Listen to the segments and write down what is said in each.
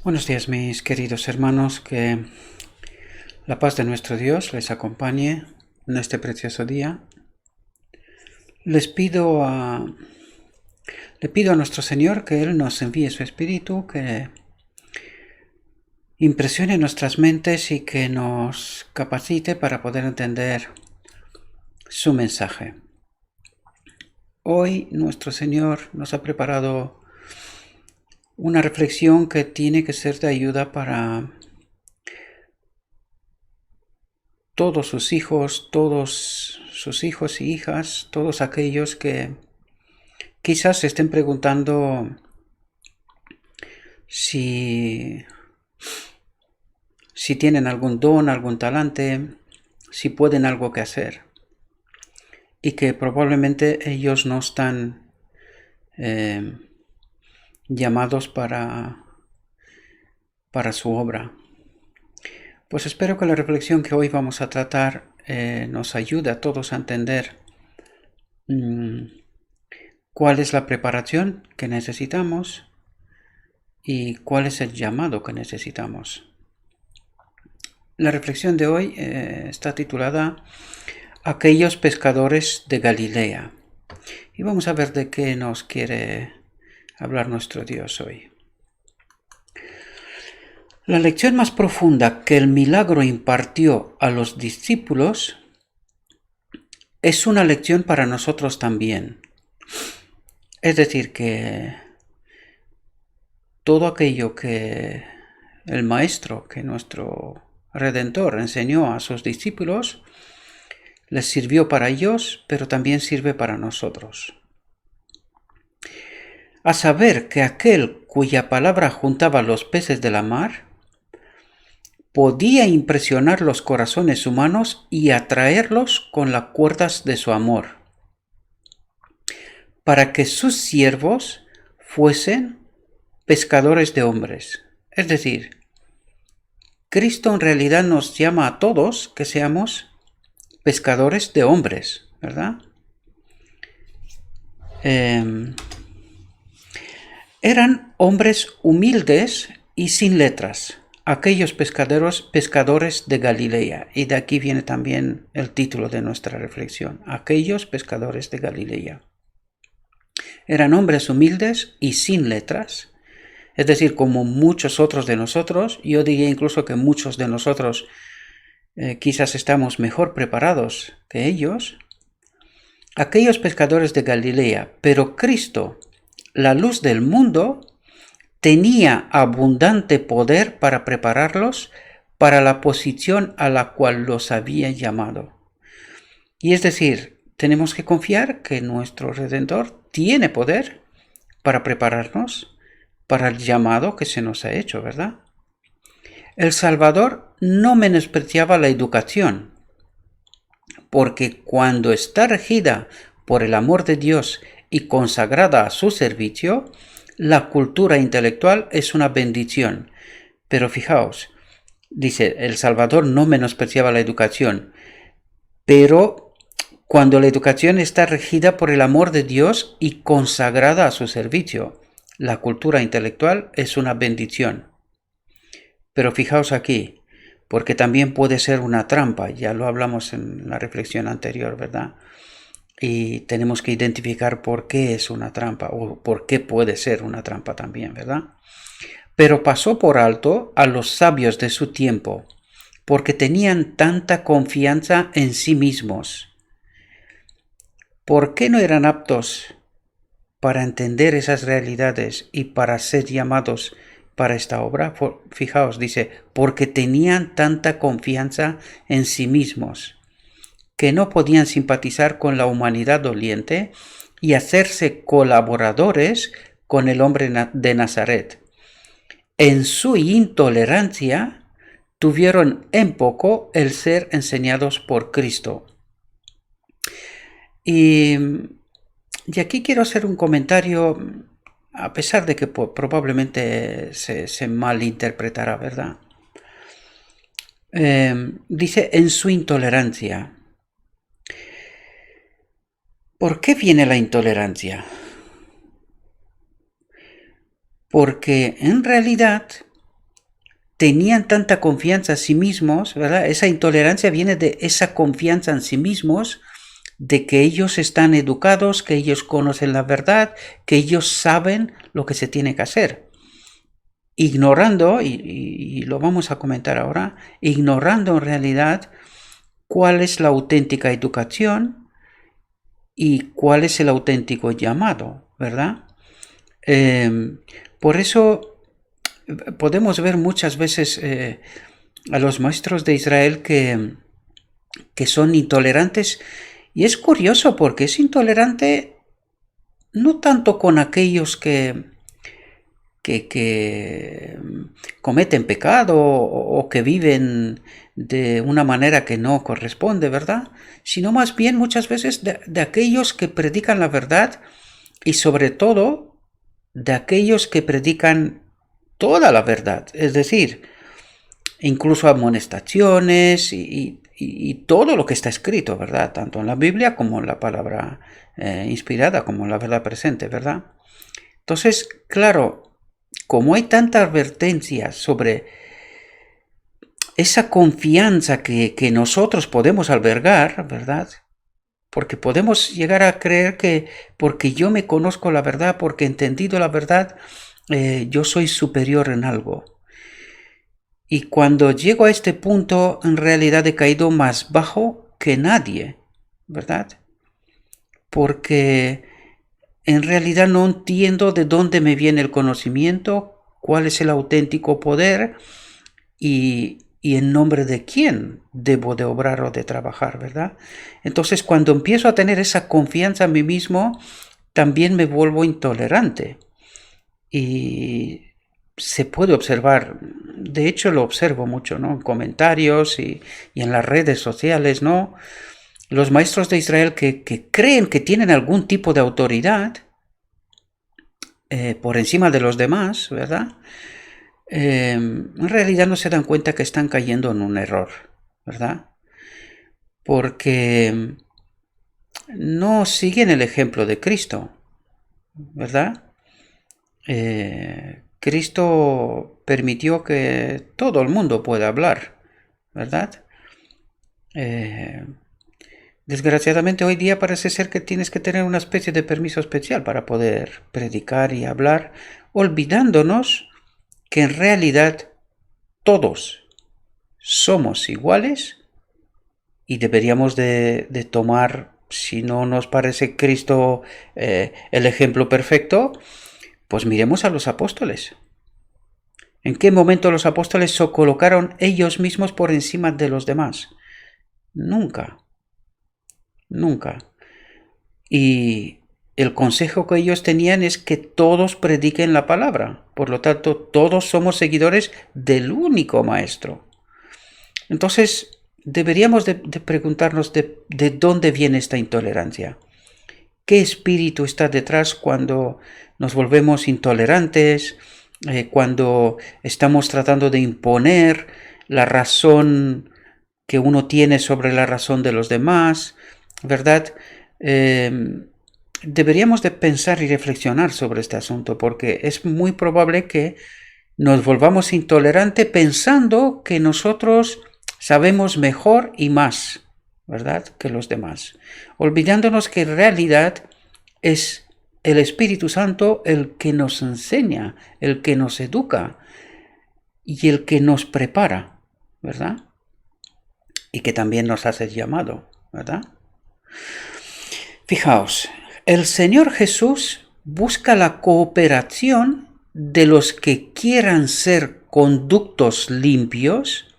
Buenos días, mis queridos hermanos, que la paz de nuestro Dios les acompañe en este precioso día. Les pido le pido a nuestro Señor que Él nos envíe su Espíritu, que impresione nuestras mentes y que nos capacite para poder entender su mensaje. Hoy nuestro Señor nos ha preparado una reflexión que tiene que ser de ayuda para todos sus hijos y hijas, todos aquellos que quizás se estén preguntando si tienen algún don, algún talante, si pueden algo que hacer, y que probablemente ellos no están llamados para su obra. Pues espero que la reflexión que hoy vamos a tratar nos ayude a todos a entender cuál es la preparación que necesitamos y cuál es el llamado que necesitamos. La reflexión de hoy está titulada Aquellos pescadores de Galilea. Y vamos a ver de qué nos quiere hablar nuestro Dios hoy. La lección más profunda que el milagro impartió a los discípulos es una lección para nosotros también. Es decir, que todo aquello que el Maestro, que nuestro Redentor enseñó a sus discípulos, les sirvió para ellos, pero también sirve para nosotros. A saber que aquel cuya palabra juntaba los peces de la mar, podía impresionar los corazones humanos y atraerlos con las cuerdas de su amor, para que sus siervos fuesen pescadores de hombres. Es decir, Cristo en realidad nos llama a todos que seamos pescadores de hombres, ¿verdad? Eran hombres humildes y sin letras, aquellos pescadores de Galilea, y de aquí viene también el título de nuestra reflexión, aquellos pescadores de Galilea. Eran hombres humildes y sin letras, es decir, como muchos otros de nosotros. Yo diría incluso que muchos de nosotros quizás estamos mejor preparados que ellos. Aquellos pescadores de Galilea, pero Cristo, la luz del mundo, tenía abundante poder para prepararlos para la posición a la cual los había llamado. Y es decir, tenemos que confiar que nuestro Redentor tiene poder para prepararnos para el llamado que se nos ha hecho, ¿verdad? El Salvador no menospreciaba la educación, porque cuando está regida por el amor de Dios y consagrada a su servicio, la cultura intelectual es una bendición. Pero fijaos, dice, el Salvador no menospreciaba la educación, pero cuando la educación está regida por el amor de Dios y consagrada a su servicio, la cultura intelectual es una bendición. Pero fijaos aquí, porque también puede ser una trampa, ya lo hablamos en la reflexión anterior, ¿verdad? Y tenemos que identificar por qué es una trampa o por qué puede ser una trampa también, ¿verdad? Pero pasó por alto a los sabios de su tiempo, porque tenían tanta confianza en sí mismos. ¿Por qué no eran aptos para entender esas realidades y para ser llamados para esta obra? Fijaos, dice, porque tenían tanta confianza en sí mismos, que no podían simpatizar con la humanidad doliente y hacerse colaboradores con el hombre de Nazaret. En su intolerancia tuvieron en poco el ser enseñados por Cristo. Y aquí quiero hacer un comentario, a pesar de que probablemente se malinterpretará, ¿verdad? Dice en su intolerancia. ¿Por qué viene la intolerancia? Porque en realidad tenían tanta confianza en sí mismos, ¿verdad? Esa intolerancia viene de esa confianza en sí mismos, de que ellos están educados, que ellos conocen la verdad, que ellos saben lo que se tiene que hacer. Ignorando, y lo vamos a comentar ahora, ignorando en realidad cuál es la auténtica educación y cuál es el auténtico llamado, ¿verdad? Por eso podemos ver muchas veces a los maestros de Israel que son intolerantes, y es curioso porque es intolerante no tanto con aquellos que cometen pecado o que viven de una manera que no corresponde, ¿verdad? Sino más bien muchas veces de aquellos que predican la verdad, y sobre todo de aquellos que predican toda la verdad, es decir, incluso amonestaciones y todo lo que está escrito, ¿verdad? Tanto en la Biblia como en la palabra inspirada, como en la verdad presente, ¿verdad? Entonces, claro, como hay tanta advertencia sobre esa confianza que nosotros podemos albergar, ¿verdad? Porque podemos llegar a creer que porque yo me conozco la verdad, porque he entendido la verdad, yo soy superior en algo. Y cuando llego a este punto, en realidad he caído más bajo que nadie, ¿verdad? Porque en realidad no entiendo de dónde me viene el conocimiento, cuál es el auténtico poder y en nombre de quién debo de obrar o de trabajar, ¿verdad? Entonces, cuando empiezo a tener esa confianza en mí mismo, también me vuelvo intolerante. Y se puede observar, de hecho lo observo mucho, ¿no? En comentarios y en las redes sociales, ¿no? Los maestros de Israel que creen que tienen algún tipo de autoridad por encima de los demás, ¿verdad? En realidad no se dan cuenta que están cayendo en un error, ¿verdad? Porque no siguen el ejemplo de Cristo, ¿verdad? Cristo permitió que todo el mundo pueda hablar, ¿verdad? Desgraciadamente hoy día parece ser que tienes que tener una especie de permiso especial para poder predicar y hablar, olvidándonos que en realidad todos somos iguales y deberíamos de tomar, si no nos parece Cristo el ejemplo perfecto, pues miremos a los apóstoles. ¿En qué momento los apóstoles se colocaron ellos mismos por encima de los demás? Nunca. Nunca. Y el consejo que ellos tenían es que todos prediquen la palabra. Por lo tanto, todos somos seguidores del único maestro. Entonces, deberíamos de preguntarnos de dónde viene esta intolerancia. ¿Qué espíritu está detrás cuando nos volvemos intolerantes? Cuando estamos tratando de imponer la razón que uno tiene sobre la razón de los demás, ¿verdad? Deberíamos de pensar y reflexionar sobre este asunto, porque es muy probable que nos volvamos intolerantes pensando que nosotros sabemos mejor y más, ¿verdad?, que los demás, olvidándonos que en realidad es el Espíritu Santo el que nos enseña, el que nos educa y el que nos prepara, ¿verdad? Y que también nos hace llamado, ¿verdad? Fijaos, el Señor Jesús busca la cooperación de los que quieran ser conductos limpios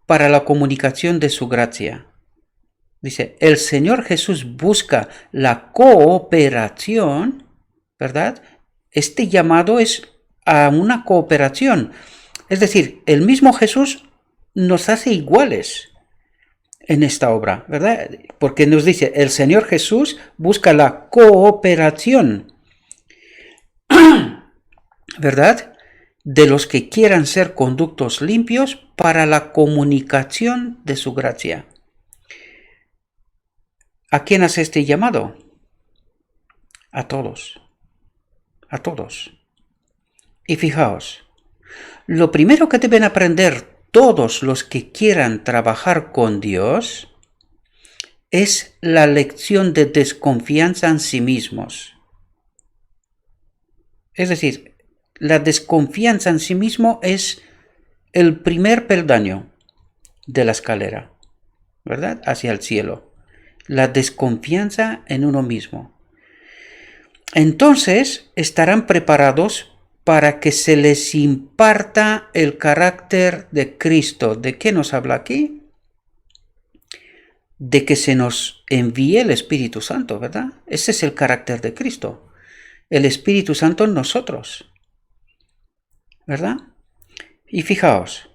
para la comunicación de su gracia. Dice, el Señor Jesús busca la cooperación, ¿verdad? Este llamado es a una cooperación. Es decir, el mismo Jesús nos hace iguales en esta obra, ¿verdad? Porque nos dice, el Señor Jesús busca la cooperación, ¿verdad?, de los que quieran ser conductos limpios para la comunicación de su gracia. ¿A quién hace este llamado? A todos. A todos. Y fijaos, Lo primero que deben aprender todos los que quieran trabajar con Dios es la lección de desconfianza en sí mismos. Es decir, la desconfianza en sí mismo es el primer peldaño de la escalera, ¿verdad? Hacia el cielo. La desconfianza en uno mismo. Entonces estarán preparados para que se les imparta el carácter de Cristo. ¿De qué nos habla aquí? De que se nos envíe el Espíritu Santo, ¿verdad? Ese es el carácter de Cristo. El Espíritu Santo en nosotros, ¿verdad? Y fijaos,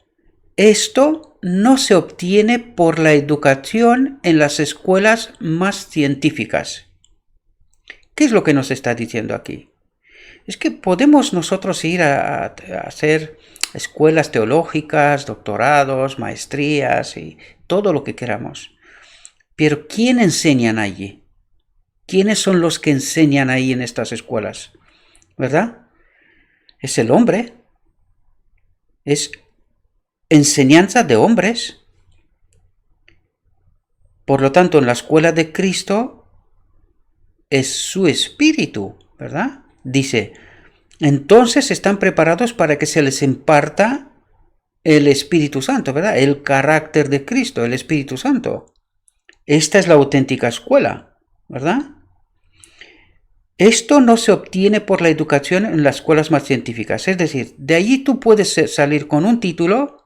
esto no se obtiene por la educación en las escuelas más científicas. ¿Qué es lo que nos está diciendo aquí? Es que podemos nosotros ir a hacer escuelas teológicas, doctorados, maestrías y todo lo que queramos. Pero ¿quién enseñan allí? ¿Quiénes son los que enseñan ahí en estas escuelas? ¿Verdad? Es el hombre. Es enseñanza de hombres. Por lo tanto, en la escuela de Cristo es su espíritu, ¿verdad? Dice, entonces están preparados para que se les imparta el Espíritu Santo, ¿verdad? El carácter de Cristo, el Espíritu Santo. Esta es la auténtica escuela, ¿verdad? Esto no se obtiene por la educación en las escuelas más científicas. Es decir, de allí tú puedes salir con un título,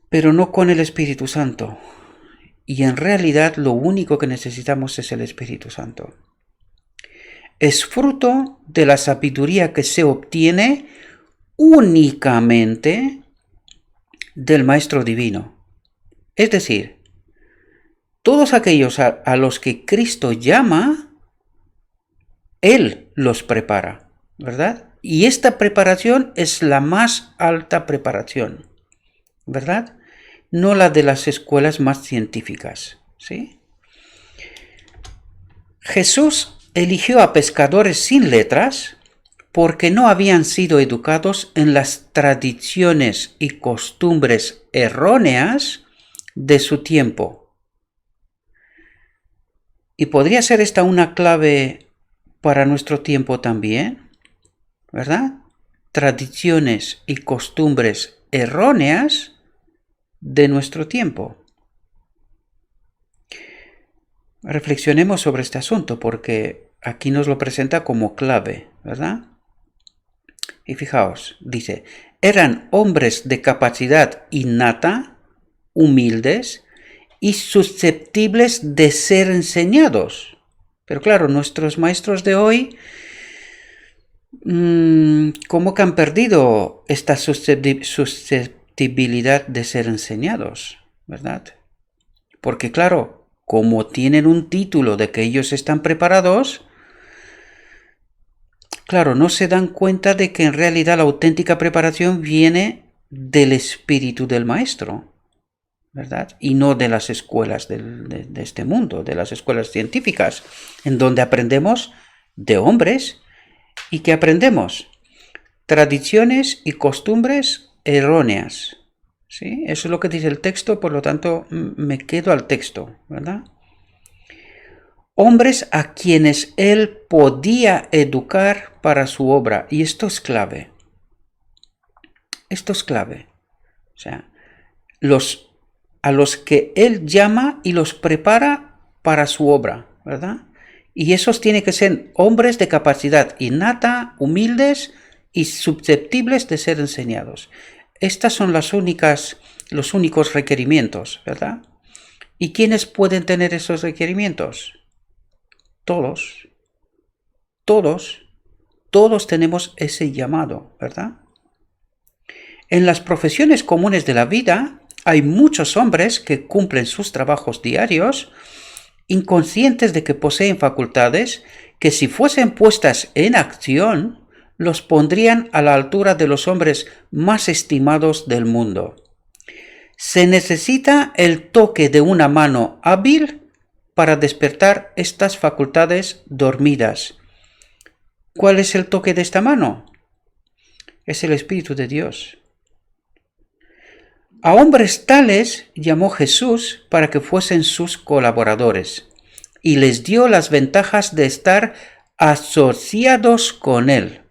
pero no con el Espíritu Santo. Y en realidad lo único que necesitamos es el Espíritu Santo. Es fruto de la sabiduría que se obtiene únicamente del Maestro Divino. Es decir, todos aquellos a los que Cristo llama, Él los prepara, ¿verdad? Y esta preparación es la más alta preparación, ¿verdad? No la de las escuelas más científicas, ¿sí? Jesús eligió a pescadores sin letras porque no habían sido educados en las tradiciones y costumbres erróneas de su tiempo. Y podría ser esta una clave para nuestro tiempo también, ¿verdad? Tradiciones y costumbres erróneas de nuestro tiempo. Reflexionemos sobre este asunto porque aquí nos lo presenta como clave, ¿verdad? Y fijaos, dice, eran hombres de capacidad innata, humildes y susceptibles de ser enseñados. Pero claro, nuestros maestros de hoy, ¿cómo que han perdido esta susceptibilidad de ser enseñados? ¿Verdad? Porque claro, como tienen un título de que ellos están preparados, claro, no se dan cuenta de que en realidad la auténtica preparación viene del espíritu del maestro, ¿verdad? Y no de las escuelas de este mundo, de las escuelas científicas, en donde aprendemos de hombres y que aprendemos tradiciones y costumbres erróneas. ¿Sí? Eso es lo que dice el texto, por lo tanto me quedo al texto, ¿verdad? Hombres a quienes él podía educar para su obra. Y esto es clave. Esto es clave. O sea, a los que él llama y los prepara para su obra, ¿verdad? Y esos tienen que ser hombres de capacidad innata, humildes y susceptibles de ser enseñados. Estas son los únicos requerimientos, ¿verdad? ¿Y quiénes pueden tener esos requerimientos? Todos. Todos tenemos ese llamado, ¿verdad? En las profesiones comunes de la vida hay muchos hombres que cumplen sus trabajos diarios inconscientes de que poseen facultades que si fuesen puestas en acción los pondrían a la altura de los hombres más estimados del mundo. Se necesita el toque de una mano hábil para despertar estas facultades dormidas. ¿Cuál es el toque de esta mano? Es el Espíritu de Dios. A hombres tales llamó Jesús para que fuesen sus colaboradores y les dio las ventajas de estar asociados con Él.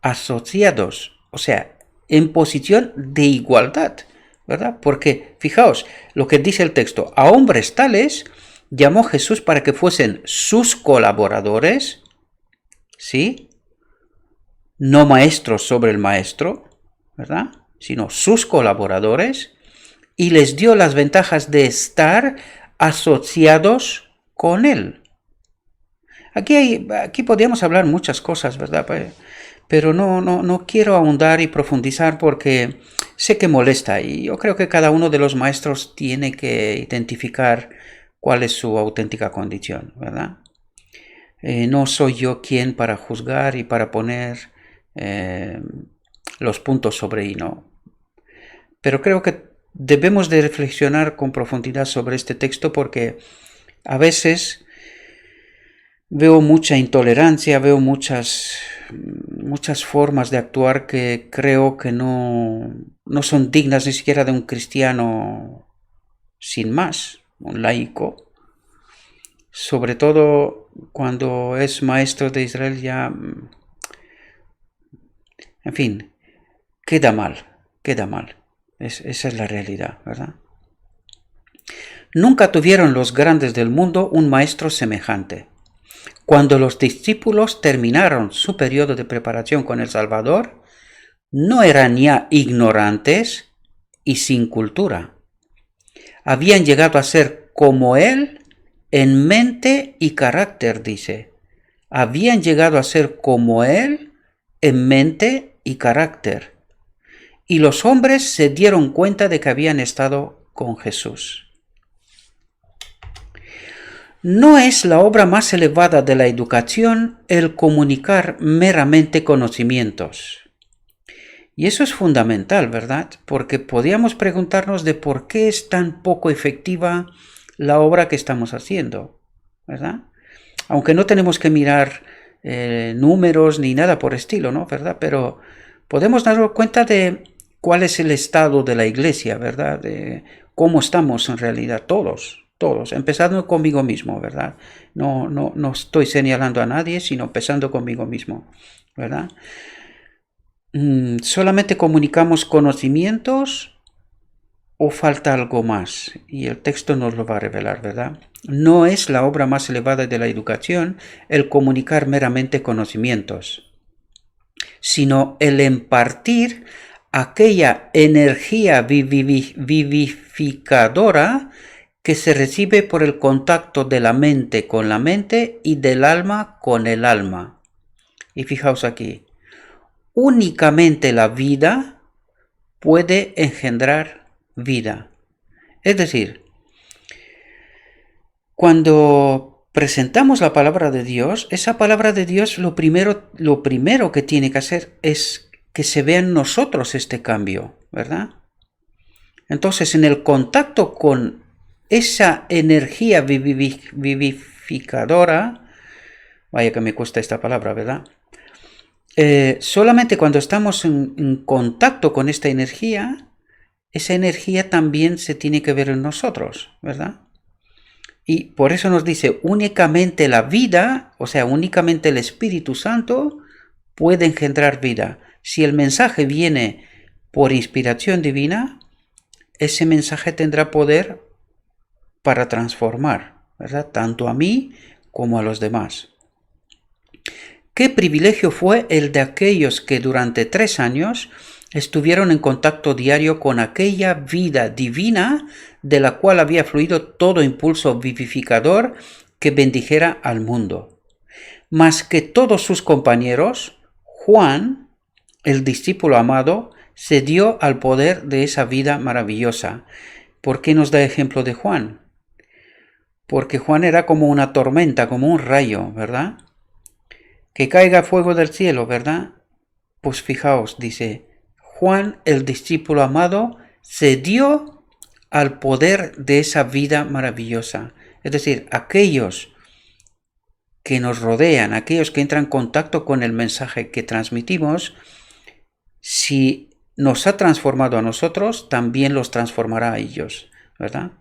Asociados, o sea, en posición de igualdad, ¿verdad? Porque, fijaos, lo que dice el texto, a hombres tales llamó Jesús para que fuesen sus colaboradores, ¿sí? No maestros sobre el maestro, ¿verdad? Sino sus colaboradores, y les dio las ventajas de estar asociados con Él. Aquí podríamos hablar muchas cosas, ¿verdad? Pero no quiero ahondar y profundizar porque sé que molesta, y yo creo que cada uno de los maestros tiene que identificar cuál es su auténtica condición, ¿verdad? No soy yo quien para juzgar y para poner los puntos sobre I, ¿no? Pero creo que debemos de reflexionar con profundidad sobre este texto porque a veces veo mucha intolerancia, veo muchas formas de actuar que creo que no son dignas ni siquiera de un cristiano sin más, un laico. Sobre todo cuando es maestro de Israel ya, en fin, queda mal. Esa es la realidad, ¿verdad? Nunca tuvieron los grandes del mundo un maestro semejante. Cuando los discípulos terminaron su periodo de preparación con el Salvador, no eran ya ignorantes y sin cultura. Habían llegado a ser como Él en mente y carácter, dice. Habían llegado a ser como Él en mente y carácter. Y los hombres se dieron cuenta de que habían estado con Jesús. No es la obra más elevada de la educación el comunicar meramente conocimientos. Y eso es fundamental, ¿verdad? Porque podríamos preguntarnos de por qué es tan poco efectiva la obra que estamos haciendo, ¿verdad? Aunque no tenemos que mirar números ni nada por estilo, ¿no? ¿Verdad? Pero podemos darnos cuenta de cuál es el estado de la iglesia, ¿verdad? De cómo estamos en realidad todos, empezando conmigo mismo, ¿verdad? No estoy señalando a nadie, sino empezando conmigo mismo, ¿verdad? ¿Solamente comunicamos conocimientos o falta algo más? Y el texto nos lo va a revelar, ¿verdad? No es la obra más elevada de la educación el comunicar meramente conocimientos, sino el impartir aquella energía vivificadora que se recibe por el contacto de la mente con la mente y del alma con el alma. Y fijaos aquí, únicamente la vida puede engendrar vida. Es decir, cuando presentamos la palabra de Dios, esa palabra de Dios lo primero que tiene que hacer es que se vea en nosotros este cambio, ¿verdad? Entonces, en el contacto con esa energía vivificadora, vaya que me cuesta esta palabra, ¿verdad? Solamente cuando estamos en contacto con esta energía, esa energía también se tiene que ver en nosotros, ¿verdad? Y por eso nos dice, únicamente la vida, o sea, únicamente el Espíritu Santo puede engendrar vida. Si el mensaje viene por inspiración divina, ese mensaje tendrá poder para transformar, ¿verdad? Tanto a mí como a los demás. ¿Qué privilegio fue el de aquellos que durante 3 años estuvieron en contacto diario con aquella vida divina de la cual había fluido todo impulso vivificador que bendijera al mundo? Más que todos sus compañeros, Juan, el discípulo amado, se dio al poder de esa vida maravillosa. ¿Por qué nos da ejemplo de Juan? Porque Juan era como una tormenta, como un rayo, ¿verdad? Que caiga fuego del cielo, ¿verdad? Pues fijaos, dice, Juan, el discípulo amado, se dio al poder de esa vida maravillosa. Es decir, aquellos que nos rodean, aquellos que entran en contacto con el mensaje que transmitimos, si nos ha transformado a nosotros, también los transformará a ellos, ¿verdad?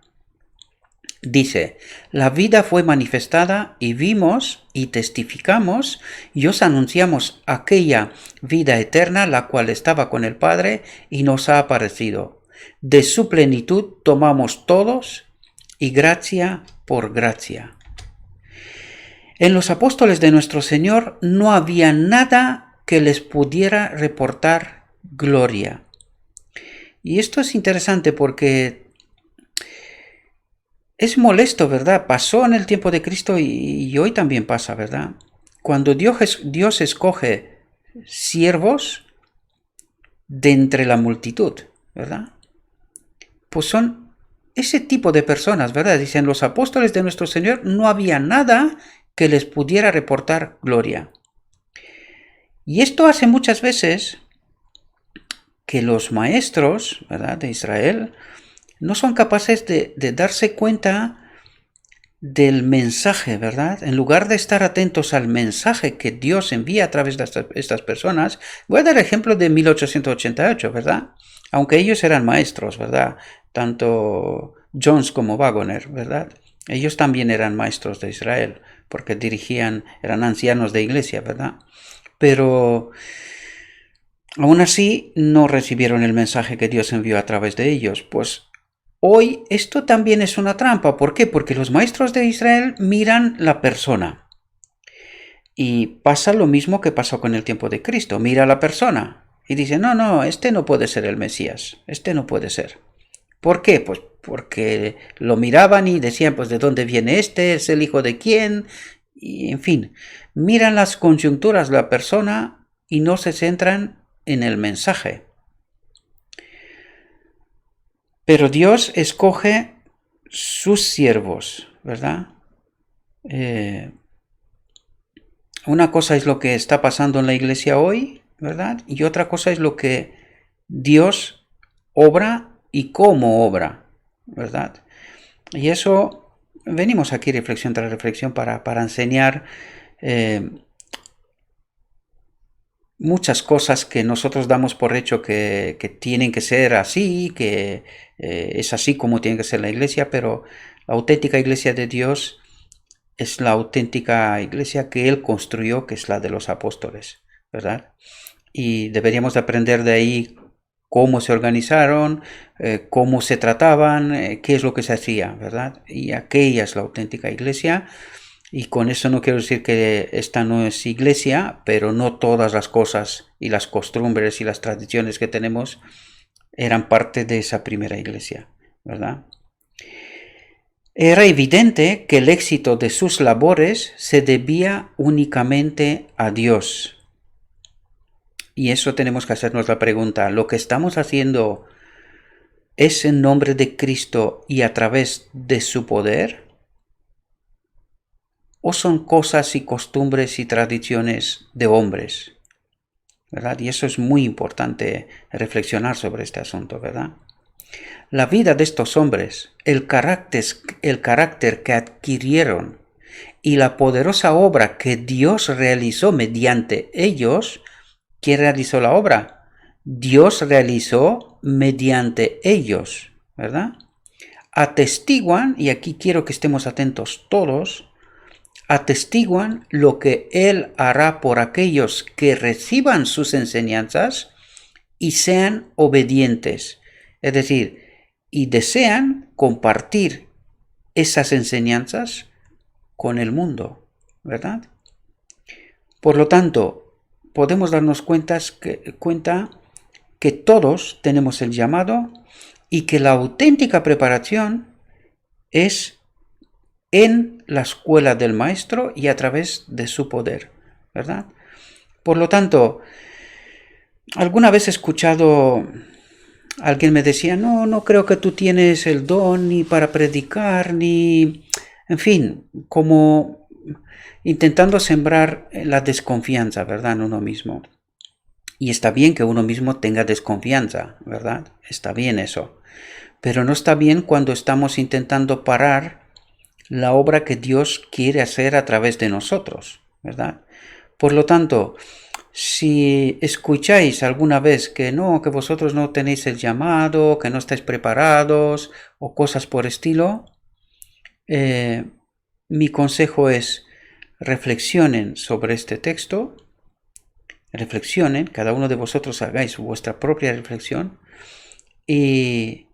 Dice, la vida fue manifestada y vimos y testificamos y os anunciamos aquella vida eterna, la cual estaba con el Padre y nos ha aparecido. De su plenitud tomamos todos y gracia por gracia. En los apóstoles de nuestro Señor no había nada que les pudiera reportar gloria. Y esto es interesante porque es molesto, ¿verdad? Pasó en el tiempo de Cristo y hoy también pasa, ¿verdad? Cuando Dios escoge siervos de entre la multitud, ¿verdad? Pues son ese tipo de personas, ¿verdad? Dicen los apóstoles de nuestro Señor, no había nada que les pudiera reportar gloria. Y esto hace muchas veces que los maestros, ¿verdad?, de Israel no son capaces de darse cuenta del mensaje, ¿verdad? En lugar de estar atentos al mensaje que Dios envía a través de estas personas, voy a dar ejemplo de 1888, ¿verdad? Aunque ellos eran maestros, ¿verdad? Tanto Jones como Waggoner, ¿verdad? Ellos también eran maestros de Israel, porque eran ancianos de iglesia, ¿verdad? Pero aún así no recibieron el mensaje que Dios envió a través de ellos. Pues hoy esto también es una trampa. ¿Por qué? Porque los maestros de Israel miran la persona. Y pasa lo mismo que pasó con el tiempo de Cristo. Mira a la persona y dice, no, este no puede ser el Mesías. Este no puede ser. ¿Por qué? Pues porque lo miraban y decían, pues ¿de dónde viene este? ¿Es el hijo de quién? Y en fin, miran las coyunturas de la persona y no se centran en el mensaje. Pero Dios escoge sus siervos, ¿verdad? Una cosa es lo que está pasando en la iglesia hoy, ¿verdad? Y otra cosa es lo que Dios obra y cómo obra, ¿verdad? Y eso venimos aquí reflexión tras reflexión para enseñar muchas cosas que nosotros damos por hecho que tienen que ser así, que es así como tiene que ser la iglesia, pero la auténtica iglesia de Dios es la auténtica iglesia que Él construyó, que es la de los apóstoles, ¿verdad? Y deberíamos de aprender de ahí cómo se organizaron, cómo se trataban, qué es lo que se hacía, ¿verdad? Y aquella es la auténtica iglesia. Y con eso no quiero decir que esta no es iglesia, pero no todas las cosas y las costumbres y las tradiciones que tenemos eran parte de esa primera iglesia, ¿verdad? Era evidente que el éxito de sus labores se debía únicamente a Dios. Y eso tenemos que hacernos la pregunta, ¿lo que estamos haciendo es en nombre de Cristo y a través de su poder? ¿O son cosas y costumbres y tradiciones de hombres? ¿Verdad? Y eso es muy importante reflexionar sobre este asunto, ¿verdad? La vida de estos hombres, el carácter que adquirieron y la poderosa obra que Dios realizó mediante ellos. ¿Quién realizó la obra? Dios realizó mediante ellos, ¿verdad? Atestiguan, y aquí quiero que estemos atentos todos, atestiguan lo que Él hará por aquellos que reciban sus enseñanzas y sean obedientes. Es decir, y desean compartir esas enseñanzas con el mundo, ¿verdad? Por lo tanto, podemos darnos cuenta que todos tenemos el llamado y que la auténtica preparación es en la escuela del maestro y a través de su poder, ¿verdad? Por lo tanto, alguna vez he escuchado, alguien me decía, no creo que tú tienes el don ni para predicar, ni, en fin, como intentando sembrar la desconfianza, ¿verdad?, en uno mismo. Y está bien que uno mismo tenga desconfianza, ¿verdad? Está bien eso. Pero no está bien cuando estamos intentando parar la obra que Dios quiere hacer a través de nosotros, ¿verdad? Por lo tanto, si escucháis alguna vez que no, que vosotros no tenéis el llamado, que no estáis preparados o cosas por estilo, mi consejo es reflexionen sobre este texto, reflexionen, cada uno de vosotros hagáis vuestra propia reflexión y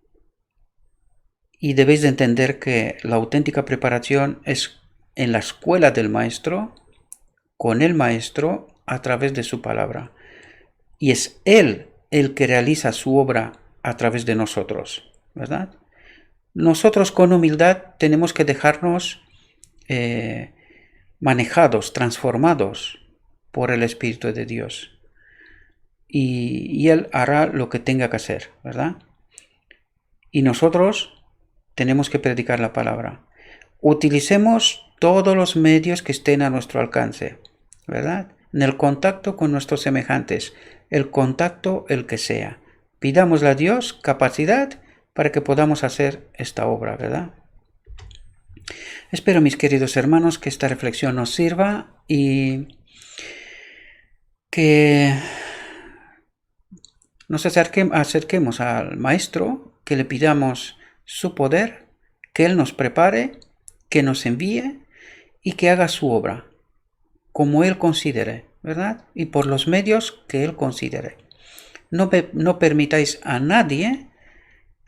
debéis de entender que la auténtica preparación es en la escuela del maestro, con el maestro, a través de su palabra. Y es Él el que realiza su obra a través de nosotros, ¿verdad? Nosotros con humildad tenemos que dejarnos manejados, transformados por el Espíritu de Dios. Y Él hará lo que tenga que hacer, ¿verdad? Y nosotros tenemos que predicar la palabra. Utilicemos todos los medios que estén a nuestro alcance, ¿verdad? En el contacto con nuestros semejantes, el contacto el que sea. Pidámosle a Dios capacidad para que podamos hacer esta obra, ¿verdad? Espero, mis queridos hermanos, que esta reflexión nos sirva y que nos acerquemos al Maestro, que le pidamos su poder, que Él nos prepare, que nos envíe y que haga su obra, como Él considere, ¿verdad? Y por los medios que Él considere. No permitáis a nadie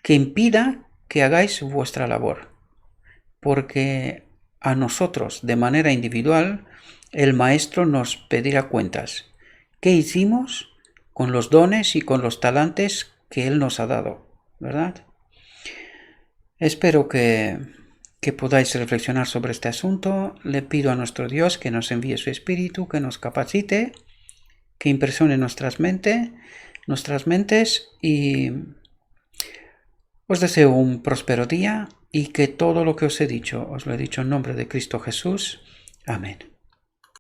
que impida que hagáis vuestra labor, porque a nosotros, de manera individual, el Maestro nos pedirá cuentas. ¿Qué hicimos con los dones y con los talentos que Él nos ha dado? ¿Verdad? Espero que podáis reflexionar sobre este asunto. Le pido a nuestro Dios que nos envíe su Espíritu, que nos capacite, que impresione nuestras mentes y os deseo un próspero día y que todo lo que os he dicho, os lo he dicho en nombre de Cristo Jesús. Amén.